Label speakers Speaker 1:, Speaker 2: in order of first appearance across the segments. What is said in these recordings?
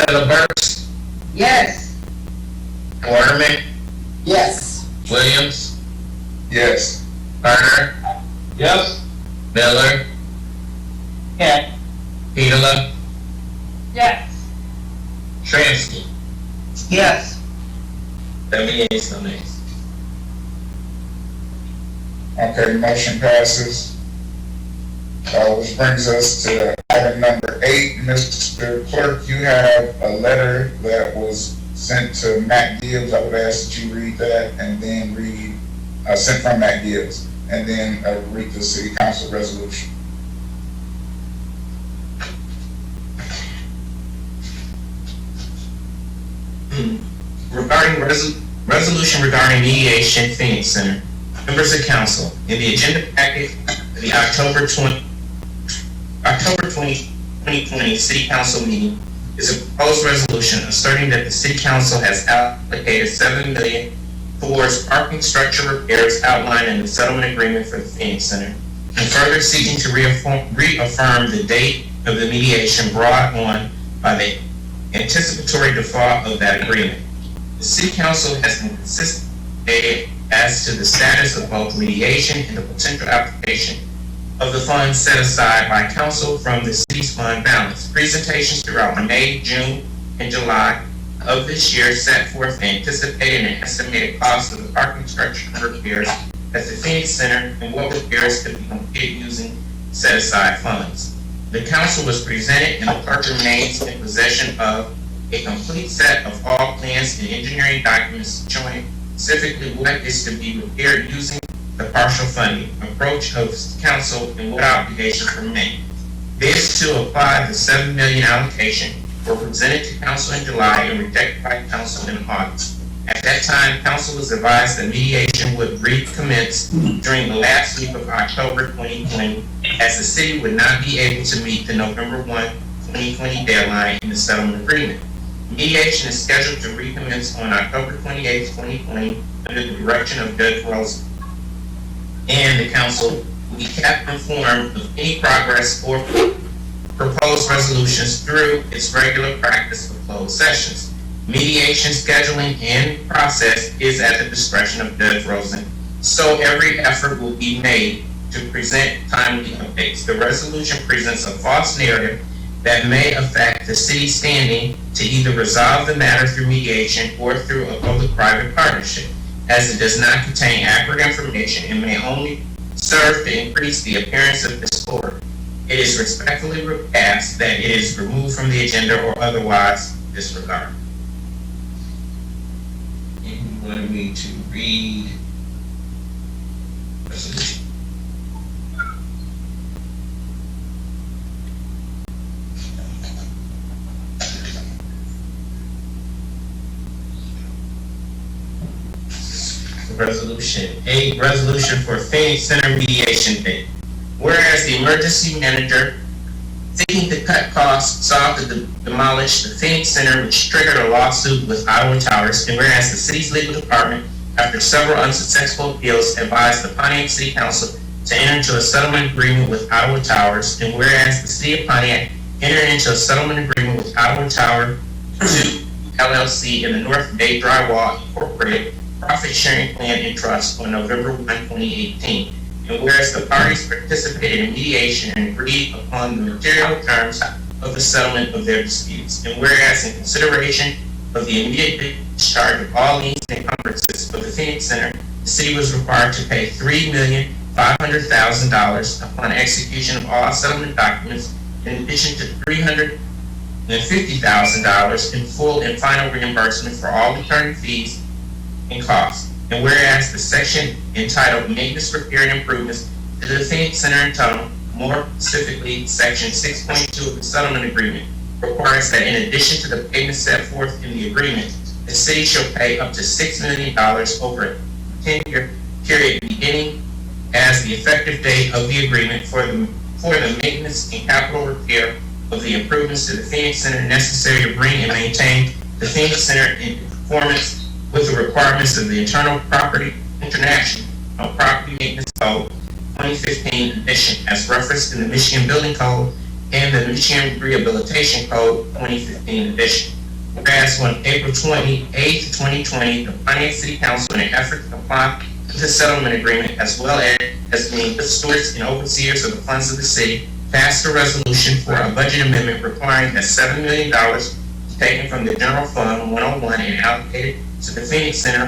Speaker 1: Taylor Burks,
Speaker 2: Yes.
Speaker 1: Waterman,
Speaker 2: Yes.
Speaker 1: Williams,
Speaker 3: Yes.
Speaker 1: Turner,
Speaker 3: Yes.
Speaker 1: Miller,
Speaker 2: Yes.
Speaker 1: Petola,
Speaker 2: Yes.
Speaker 1: Transky.
Speaker 2: Yes.
Speaker 1: 7 yeas, no nays.
Speaker 3: Okay, motion passes. Which brings us to item number 8. Mr. Clerk, you have a letter that was sent to Matt Gibbs. I would ask that you read that and then sent from Matt Gibbs, and then read the city council resolution.
Speaker 1: Regarding resolution regarding mediation Phoenix Center, members of council, in the agenda packet for the October 20, 2020 City Council meeting is a proposed resolution asserting that the City Council has allocated $7 million towards parking structure repairs outlined in the settlement agreement for the Phoenix Center, and further seeking to reaffirm the date of the mediation brought on by the anticipatory default of that agreement. The City Council has been consistent as to the status of both mediation and the potential application of the funds set aside by council from the city's fund balance. Presentations throughout May, June, and July of this year set forth the anticipated and estimated cost of the parking structure repairs at the Phoenix Center and what repairs could be completed using set-aside funds. The council was presented and the clerk remains in possession of a complete set of all plans and engineering documents showing specifically what is to be repaired using the partial funding approach of council and what obligations remain. Bids to apply the $7 million allocation were presented to council in July and rejected by council in August. At that time, council was advised that mediation would recommence during the last week of October 2020, as the city would not be able to meet the November 1, 2020 deadline in the settlement agreement. Mediation is scheduled to recommence on October 28, 2020, under the direction of Judge Rosen. And the council will be kept informed of any progress or proposed resolutions through its regular practice of closed sessions. Mediation scheduling and process is at the discretion of Judge Rosen, so every effort will be made to present timely updates. The resolution presents a false narrative that may affect the city's standing to either resolve the matter through mediation or through a public-private partnership, as it does not contain accurate information and may only serve to increase the appearance of discord. It is respectfully asked that it is removed from the agenda or otherwise disregarded. You wanted me to read resolution. Resolution 8, resolution for Phoenix Center mediation date. Whereas the emergency manager, seeking to cut costs, sought to demolish the Phoenix Center, which triggered a lawsuit with Ottawa Towers, and whereas the city's legal department, after several unsuccessful appeals, advised the Pontiac City Council to enter into a settlement agreement with Ottawa Towers, and whereas the city of Pontiac entered into a settlement agreement with Ottawa Tower 2 LLC in the North Bay Drywall Incorporated Profit Sharing Plan and Trust on November 1, 2018. And whereas the parties participated in mediation and agreed upon the material terms of the settlement of their disputes. And whereas in consideration of the immediate discharge of all liens and encumbrances of the Phoenix Center, the city was required to pay $3,500,000 upon execution of all settlement documents, in addition to $350,000 in full and final reimbursement for all attorney fees and costs. And whereas the section entitled Maintenance, Repair, and Improvements to the Phoenix Center and Tunnel, more specifically Section 6.2 of the settlement agreement, requires that in addition to the payments set forth in the agreement, the city shall pay up to $6 million over a 10-year period beginning as the effective date of the agreement for the maintenance and capital repair of the improvements to the Phoenix Center necessary to bring and maintain the Phoenix Center in conformance with the requirements of the International Property Maintenance Code 2015 edition, as referenced in the Michigan Building Code and the Michigan Rehabilitation Code 2015 edition. Whereas on April 28th, 2020, the Pontiac City Council, in an effort to comply with the settlement agreement, as well as being good stewards and overseers of the funds of the city, passed a resolution for a budget amendment requiring that $7 million be taken from the General Fund 101 and allocated to the Phoenix Center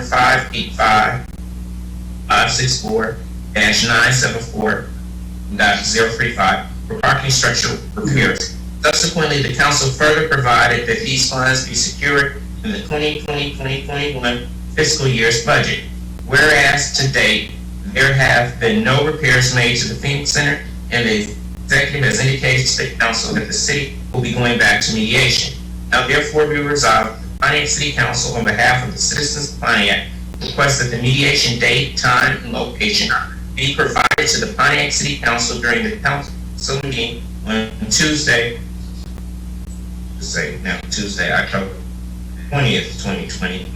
Speaker 1: 585-564-974.035 for parking structure repairs. Subsequently, the council further provided that these funds be secured in the 2020-2021 fiscal year's budget. Whereas to date, there have been no repairs made to the Phoenix Center, and the executive has indicated to the council that the city will be going back to mediation. Now therefore be resolved, the Pontiac City Council, on behalf of the citizens of Pontiac, requests that the mediation date, time, and location be provided to the Pontiac City Council during the council meeting on Tuesday, October 20th, 2020.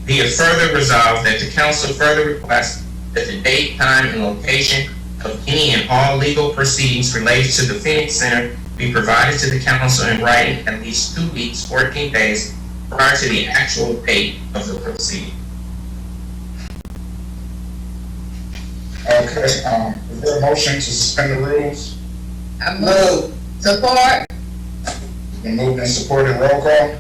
Speaker 1: Be it further resolved that the council further requests that the date, time, and location of any and all legal proceedings related to the Phoenix Center be provided to the council in writing at least 2 weeks, 14 days prior to the actual date of the proceeding.
Speaker 3: Okay, is there a motion to suspend the rules?
Speaker 2: I move. Support.
Speaker 3: Been moved and supported, roll call?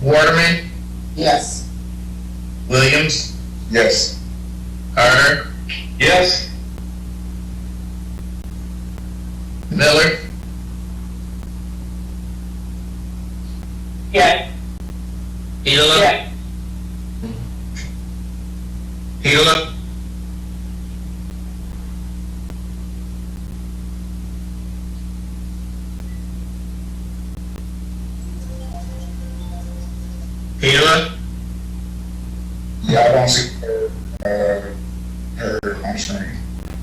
Speaker 1: Waterman,
Speaker 2: Yes.
Speaker 1: Williams,
Speaker 3: Yes.
Speaker 1: Carter. Yes. Miller.
Speaker 2: Yes.
Speaker 1: Petola.
Speaker 2: Yes.
Speaker 1: Petola. Petola.
Speaker 3: Yeah, I don't see her on screen.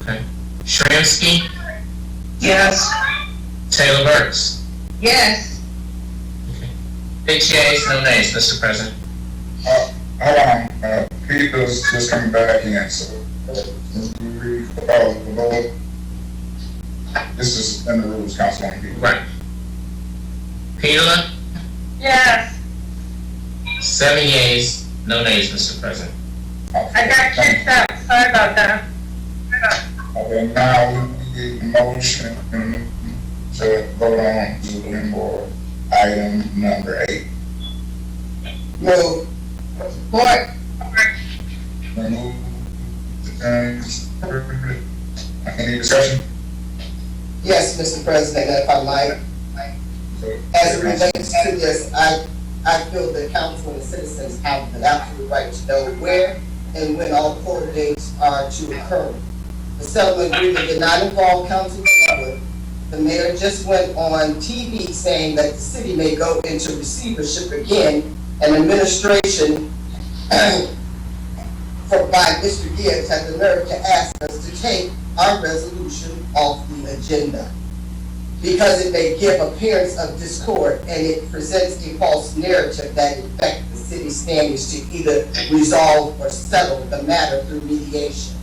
Speaker 1: Okay. Shramsky.
Speaker 2: Yes.
Speaker 1: Taylor Burks.
Speaker 2: Yes.
Speaker 1: 6 yeas, no nays, Mr. President.
Speaker 3: Hold on, Peter's just coming back in, so, can you read the vote? This is in the rules, Councilwoman Peter.
Speaker 1: Right. Petola.
Speaker 2: Yes.
Speaker 1: 7 yeas, no nays, Mr. President.
Speaker 2: I got kicked out. Sorry about that.
Speaker 3: Okay, now we need a motion to vote on Zoom board item number 8.
Speaker 2: Move. Support.
Speaker 3: Remove, any discussion?
Speaker 4: Yes, Mr. President, if I might, as it relates to this, I feel the council and the citizens have an absolute right to know where and when all court dates are to occur. The settlement agreement did not involve council member. The mayor just went on TV saying that the city may go into receivership again, and administration by Mr. Gibbs had the nerve to ask us to take our resolution off the agenda because it may give appearance of discord and it presents a false narrative that affects the city's standards to either resolve or settle the matter through mediation.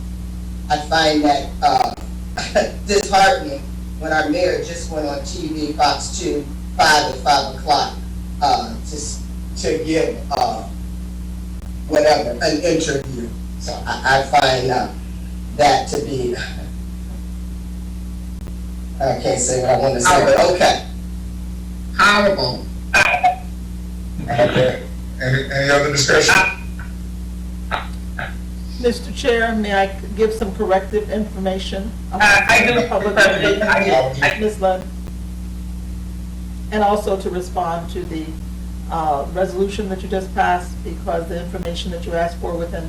Speaker 4: I find that disheartening when our mayor just went on TV, Fox 2, 5 o'clock, to give whatever, an interview. So I find that to be, I can't say what I want to say, but okay.
Speaker 2: Horrible.
Speaker 3: Okay, any other discussion?
Speaker 5: Mr. Chair, may I give some corrective information?
Speaker 2: I do,
Speaker 5: Public
Speaker 2: President. I
Speaker 5: Ms. Lund. And also to respond to the resolution that you just passed, because the information that you asked for within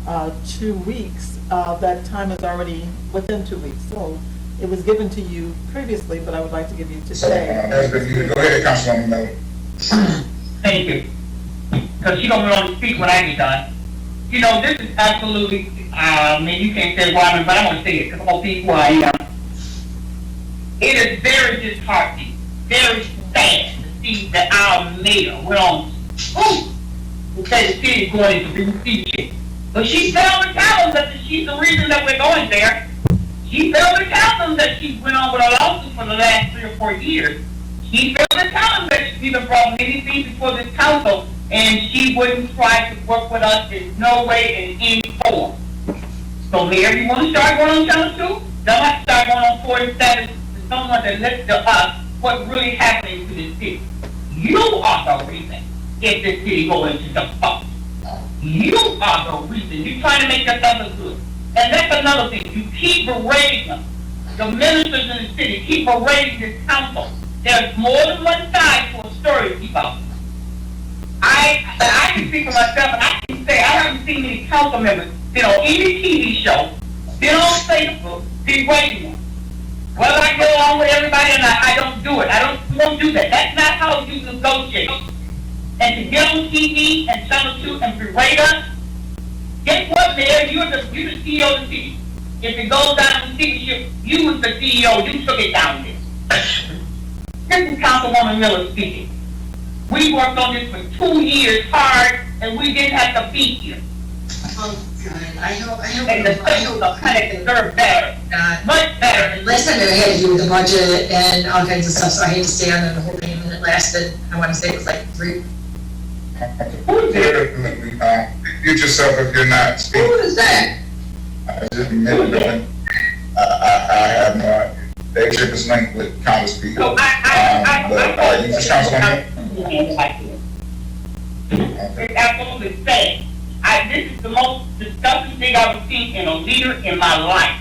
Speaker 5: 2 weweeks, that time is already within 2 weeks. So it was given to you previously, but I would like to give you
Speaker 3: So,
Speaker 5: today.
Speaker 3: go ahead, Councilwoman Miller.
Speaker 6: Thank you. Because she don't really speak when I get done. You know, this is absolutely, you can't say why, but I'm going to say it because I'm going to see who I am. It is very disheartening, very sad to see that our mayor went on to say the city is going into receivership. But she failed to tell us that she's the reason that we're going there. She failed to tell them that she went on with a lawsuit for the last 3 or 4 years. She failed to tell them that she even brought many things before this council, and she wouldn't try to work with us in no way, in any form. So, Mayor, you want to start going on Channel 2? Don't have to start going on 47 to someone that listen to us what's really happening to this city. You are the reason if this city go into default. You are the reason. You're trying to make yourself look good. And that's another thing. You keep berating them. The ministers in the city keep berating this council. There's more than one side to a story to keep up. I can speak for myself, and I can say I haven't seen any council members been on any TV show, been on Facebook, berating them. Well, I go on with everybody, and I don't do it. I don't do that. That's not how you negotiate. And to get on TV and Channel 2 and berate us, guess what, Mayor? You're the CEO of the city. If it goes down the city, you was the CEO. You took it down there. This is Councilwoman Miller speaking. We worked on this for 2 years hard, and we didn't have to be here.
Speaker 7: Oh, God, I hope.
Speaker 6: And the state will kind of deserve better, much better.
Speaker 7: Last time I had to do with the budget and all kinds of stuff, so I hate to stay on there the whole thing, and it lasted, I want to say it was like 3.
Speaker 3: Mute yourself if you're not
Speaker 2: Who
Speaker 3: speaking.
Speaker 2: is that?
Speaker 3: I just admitted that. I have no, they share this link with countless people.
Speaker 6: So
Speaker 3: But, you just Councilwoman?
Speaker 6: It's absolutely sad. This is the most disgusting thing I've seen in a leader in my life.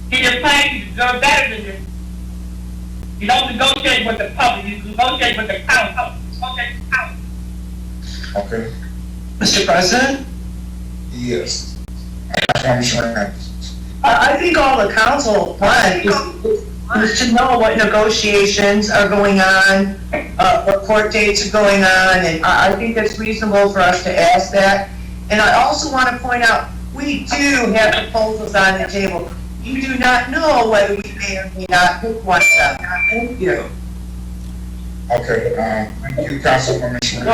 Speaker 6: See, they're planning to deserve better than this. You don't negotiate with the public, you negotiate with the council.
Speaker 3: Okay,
Speaker 8: Mr. President,
Speaker 3: yes. Councilwoman Sherman.
Speaker 8: I think all the council wants is to know what negotiations are going on, what court dates are going on, and I think it's reasonable for us to ask that. And I also want to point out, we do have proposals on the table. You do not know whether we may or may not pick one of them. Thank you.
Speaker 3: Okay, thank you, Councilwoman Sherman.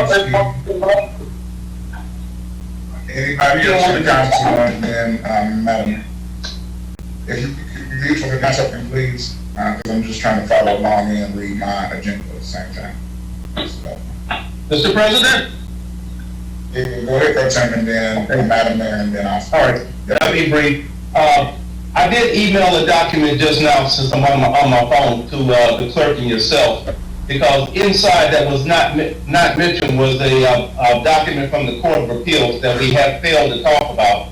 Speaker 3: Anybody else from the council, and then, Madam, if you could mute from the council, please, because I'm just trying to follow along and read my agenda at the same time. So,
Speaker 9: Mr. President?
Speaker 3: yeah, go ahead, Pro Tem, and then Madam Mayor, and then I'll.
Speaker 9: All right, I'll be brief. I did email a document just now, since I'm on my phone, to the clerk and yourself, because inside that was not mentioned was a document from the Court of Appeals that we have failed to talk about.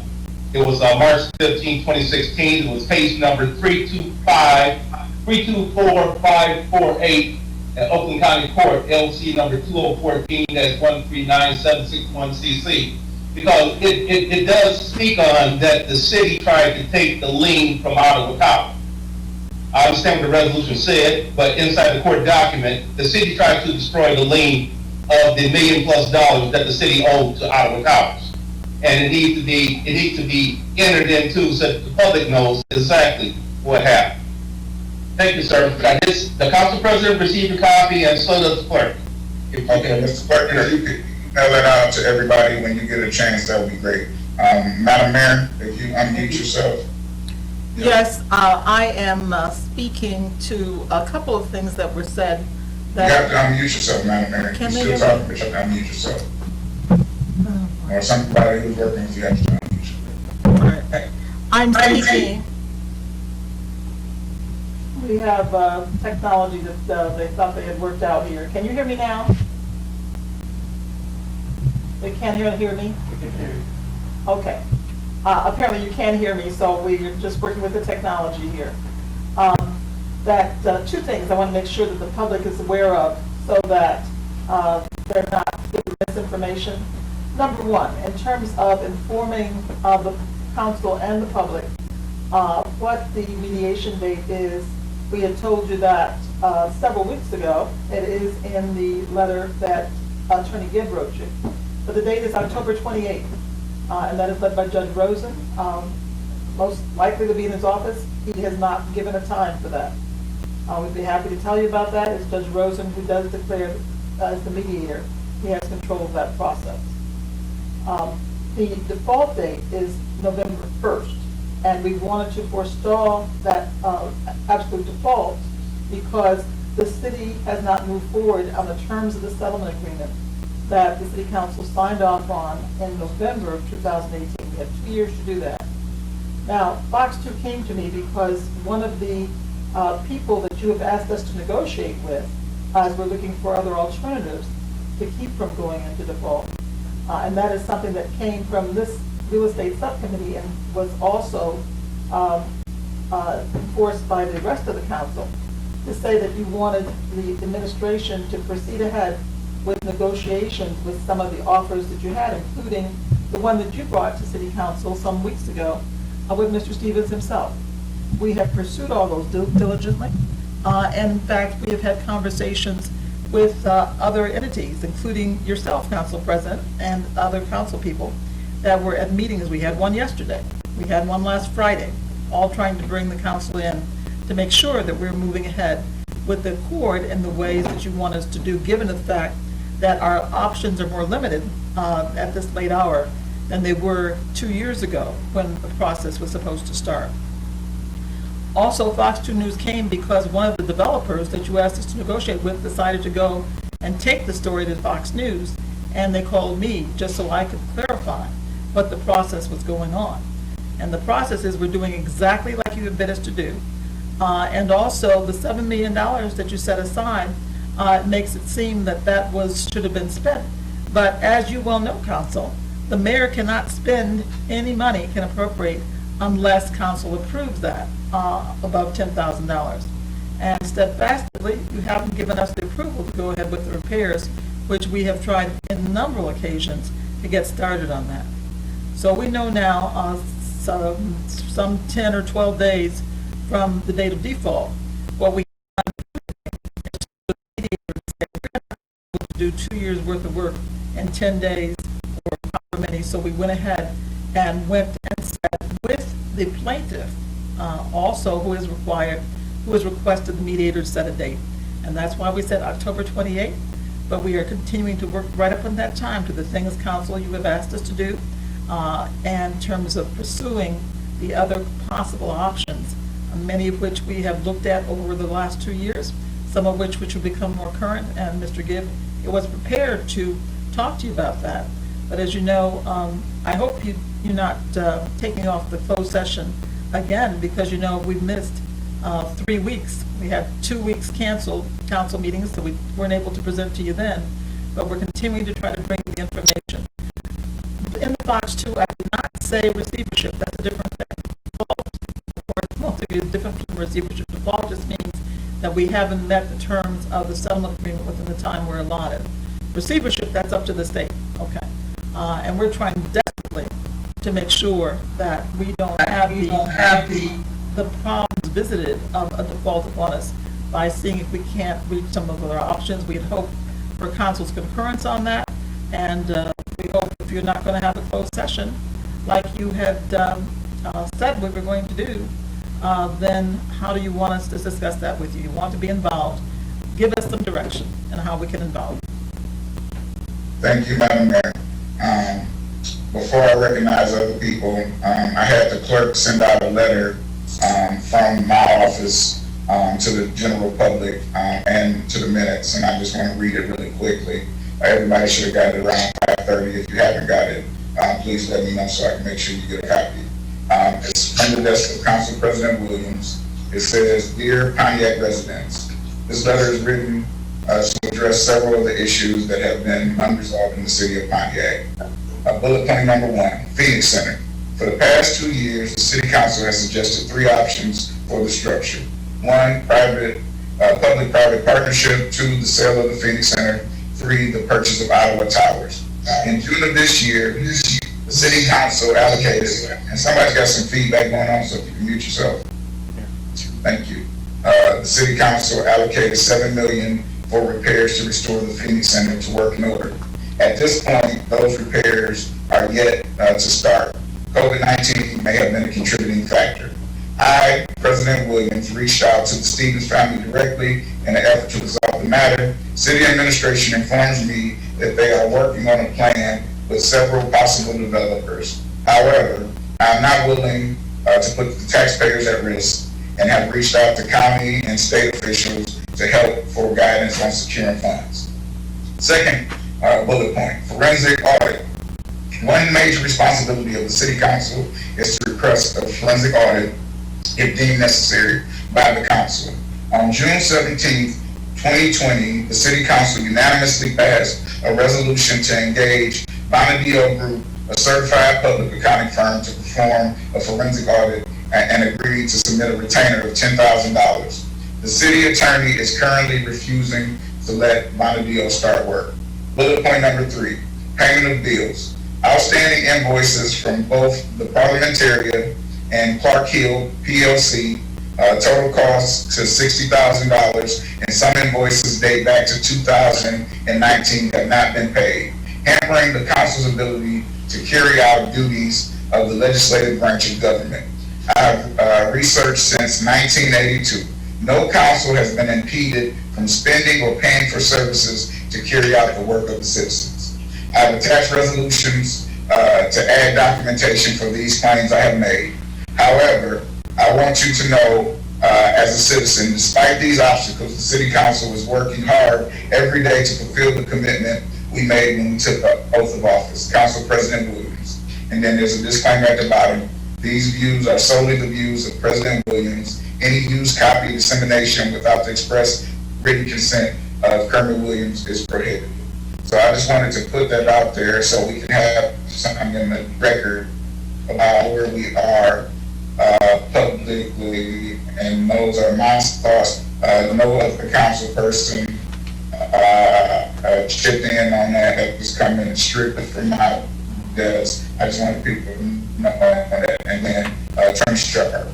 Speaker 9: It was March 15, 2016. It was case number 324548 at Oakland County Court, LC number 2014-139761CC. Because it does speak on that the city tried to take the lien from Ottawa Tower. I understand what the resolution said, but inside the court document, the city tried to destroy the lien of the $1 million+ that the city owed to Ottawa Towers. And it needs to be entered into so that the public knows exactly what happened. Thank you, sir. The council president received a copy, and so does the clerk.
Speaker 3: Okay, Mr. Clerk, if you could email that out to everybody when you get a chance, that would be great. Madam Mayor, if you unmute yourself.
Speaker 5: Yes, I am speaking to a couple of things that were said.
Speaker 3: You
Speaker 5: That
Speaker 3: have to unmute yourself, Madam Mayor.
Speaker 5: Can
Speaker 3: You're
Speaker 5: they
Speaker 3: still
Speaker 5: hear
Speaker 3: talking, but you have to unmute yourself. Or somebody who's working with you have to unmute yourself.
Speaker 5: I'm speaking. We have technology that they thought they had worked out here. Can you hear me now? They can't hear me? Okay. Apparently you can hear me, so we're just working with the technology here. Two things I want to make sure that the public is aware of so that they're not giving misinformation. Number one, in terms of informing the council and the public what the mediation date is, we had told you that several weeks ago. It is in the letter that Attorney Gibb wrote you. But the date is October 28th. And that is led by Judge Rosen, most likely to be in his office. He has not given a time for that. We'd be happy to tell you about that. It's Judge Rosen who does declare as the mediator. He has control of that process. The default date is November 1st, And we wanted to forestall that absolute default because the city has not moved forward on the terms of the settlement agreement that the city council signed off on in November of 2018. We have 2 years to do that. Now, Fox 2 came to me because one of the people that you have asked us to negotiate with, as we're looking for other alternatives to keep from going into default, and that is something that came from this real estate subcommittee and was also enforced by the rest of the council, to say that you wanted the administration to proceed ahead with negotiations with some of the offers that you had, including the one that you brought to city council some weeks ago with Mr. Stevens himself. We have pursued all those diligently, and in fact, we have had conversations with other entities, including yourself, Council President, and other council people that were at meetings. We had one yesterday. We had one last Friday, all trying to bring the council in to make sure that we're moving ahead with the accord in the ways that you want us to do, given the fact that our options are more limited at this late hour than they were 2 years ago when the process was supposed to start. Also, Fox 2 News came because one of the developers that you asked us to negotiate with decided to go and take the story to Fox News, and they called me just so I could clarify what the process was going on. And the process is we're doing exactly like you have bid us to do. And also, the $7 million that you set aside makes it seem that that should have been spent. But as you well know, Council, the mayor cannot spend any money, can appropriate, unless council approves that above $10,000. And steadfastly, you haven't given us the approval to go ahead with the repairs, which we have tried in a number of occasions to get started on that. So we know now, some 10 or 12 days from the date of default, what we do 2 years worth of work in 10 days or however many. So we went ahead and went and said with the plaintiff also who has requested the mediator to set a date. And that's why we said October 28th, but we are continuing to work right up on that time to the things, council, you have asked us to do in terms of pursuing the other possible options, many of which we have looked at over the last 2 years, some of which will become more current, and Mr. Gibb was prepared to talk to you about that. But as you know, I hope you're not taking off the closed session again, because you know we've missed 3 weeks. We had 2 weeks canceled council meetings, so we weren't able to present to you then, but we're continuing to try to bring the information. In the Fox 2, I did not say receivership. That's a different thing. Default is different from receivership. Default just means that we haven't met the terms of the settlement agreement within the time we're allotted. Receivership, that's up to the state, okay? And we're trying desperately to make sure that we don't have the problems visited of a default upon us by seeing if we can't reach some of our options. We'd hope for council's concurrence on that, and we hope if you're not going to have a closed session like you had said we were going to do, then how do you want us to discuss that with you? You want to be involved. Give us some direction on how we can involve.
Speaker 3: Thank you, Madam Mayor. Before I recognize other people, I had the clerk send out a letter from my office to the general public and to the minutes, and I just want to read it really quickly. Everybody should have got it around 5:30. If you haven't got it, please let me know so I can make sure you get a copy. It's from the desk of Council President Williams. It says, "Dear Pontiac residents, this letter is written to address several of the issues that have been unresolved in the city of Pontiac. Bullet point number 1, Phoenix Center. For the past 2 years, the city council has suggested 3 options for the structure. 1, public-private partnership. 2, the sale of the Phoenix Center. 3, the purchase of Ottawa Towers. In June of this year, the city council allocated, and somebody's got some feedback going on, so if you can mute yourself. Thank you. The city council allocated $7 million for repairs to restore the Phoenix Center to work in order. At this point, those repairs are yet to start. COVID-19 may have been a contributing factor. I, President Williams, reached out to the Stevens family directly in an effort to resolve the matter. City administration informs me that they are working on a plan with several possible developers. However, I'm not willing to put the taxpayers at risk, and have reached out to county and state officials to help for guidance on securing funds. Second bullet point, forensic audit. One major responsibility of the city council is to request a forensic audit if deemed necessary by the council. On June 17th, 2020, the city council unanimously passed a resolution to engage Bonadio Group, a certified public accounting firm, to perform a forensic audit and agreed to submit a retainer of $10,000. The city attorney is currently refusing to let Bonadio start work. Bullet point number 3, payment of bills. Outstanding invoices from both the Parliamentarian and Clark Hill PLC, total costs to $60,000, and some invoices date back to 2019 have not been paid, hampering the council's ability to carry out duties of the legislative branch of government. I've researched since 1982. No council has been impeded from spending or paying for services to carry out the work of the citizens. I've attached resolutions to add documentation for these claims I have made. However, I want you to know, as a citizen, despite these obstacles, the city council is working hard every day to fulfill the commitment we made when we took the oath of office. Council President Williams. And then there's a disclaimer at the bottom. These views are solely the views of President Williams. Any use, copy, dissemination without the express written consent of Kermit Williams is prohibited. So I just wanted to put that out there so we can have something in the record about where we are publicly, and those are my thoughts. No other council person chipped in on that. That was coming strictly from my desk. I just wanted people to know that. And then Attorney Strucker.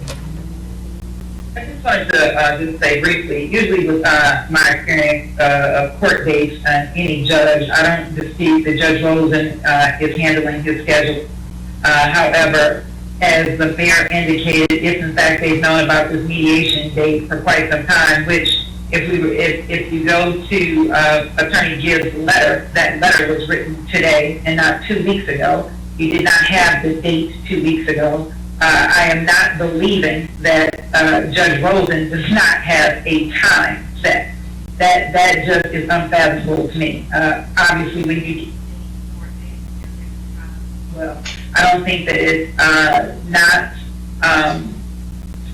Speaker 6: I just wanted to just say briefly, usually with my experience of court dates and any judge, I don't dispute that Judge Rosen is handling his schedule. However, as the mayor indicated, if in fact they've known about this mediation date for quite some time, which if you go to Attorney Gibbs' letter, that letter was written today and not 2 weeks ago. You did not have the date 2 weeks ago. I am not believing that Judge Rosen does not have a time set. That just is unfathomable to me. Obviously, when you get well, I don't think that it's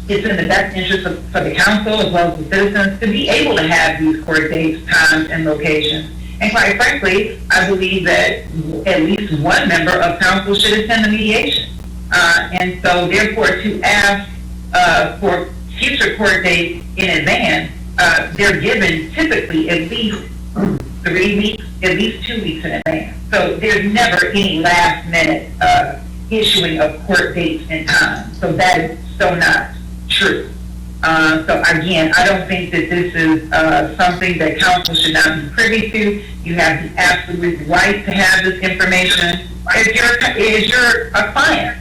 Speaker 6: it's in the best interest for the council as well as the citizens to be able to have these court dates, times, and locations. And quite frankly, I believe that at least one member of council should attend the mediation. And so therefore to ask for future court dates in advance, they're given typically at least 3 weeks, at least 2 weeks in advance. So there's never any last minute issuing of court dates and times. So that is so not true. So again, I don't think that this is something that council should not be privy to. You have the absolute right to have this information. If you're a client,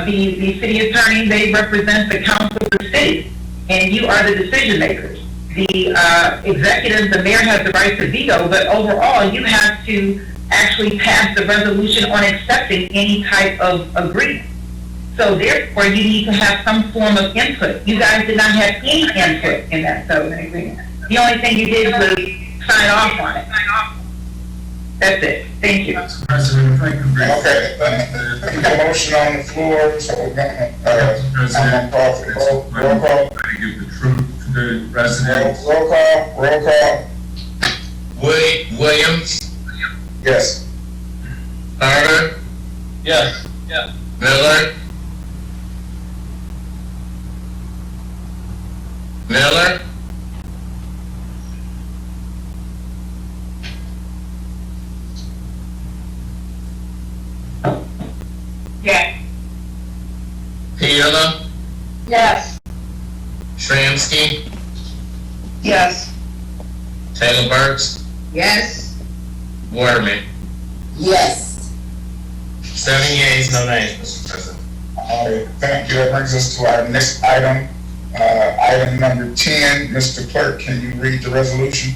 Speaker 6: the city attorney, they represent the council of the city, and you are the decision makers. The executive, the mayor has the right to veto, but overall, you have to actually pass the resolution on accepting any type of agreement. So therefore, you need to have some form of input. You guys did not have any input in that settlement agreement. The only thing you did was sign off on it. That's it. Thank you.
Speaker 10: Mr. President, thank you very much.
Speaker 3: Okay, we got a motion on the floor, so we're gonna, I'm gonna call for the roll call.
Speaker 10: To give the truth to the residents.
Speaker 3: Roll call.
Speaker 1: Williams,
Speaker 3: Yes.
Speaker 1: Carter,
Speaker 9: Yes.
Speaker 1: Miller,
Speaker 6: Yes.
Speaker 1: Piela,
Speaker 6: Yes.
Speaker 1: Shramsky,
Speaker 8: Yes.
Speaker 1: Taylor Burks,
Speaker 2: Yes.
Speaker 1: Waterman.
Speaker 4: Yes.
Speaker 1: 7 yeas, no nays, Mr. President.
Speaker 3: All right, thank you. That brings us to our next item. Item number 10. Mr. Clerk, can you read the resolution?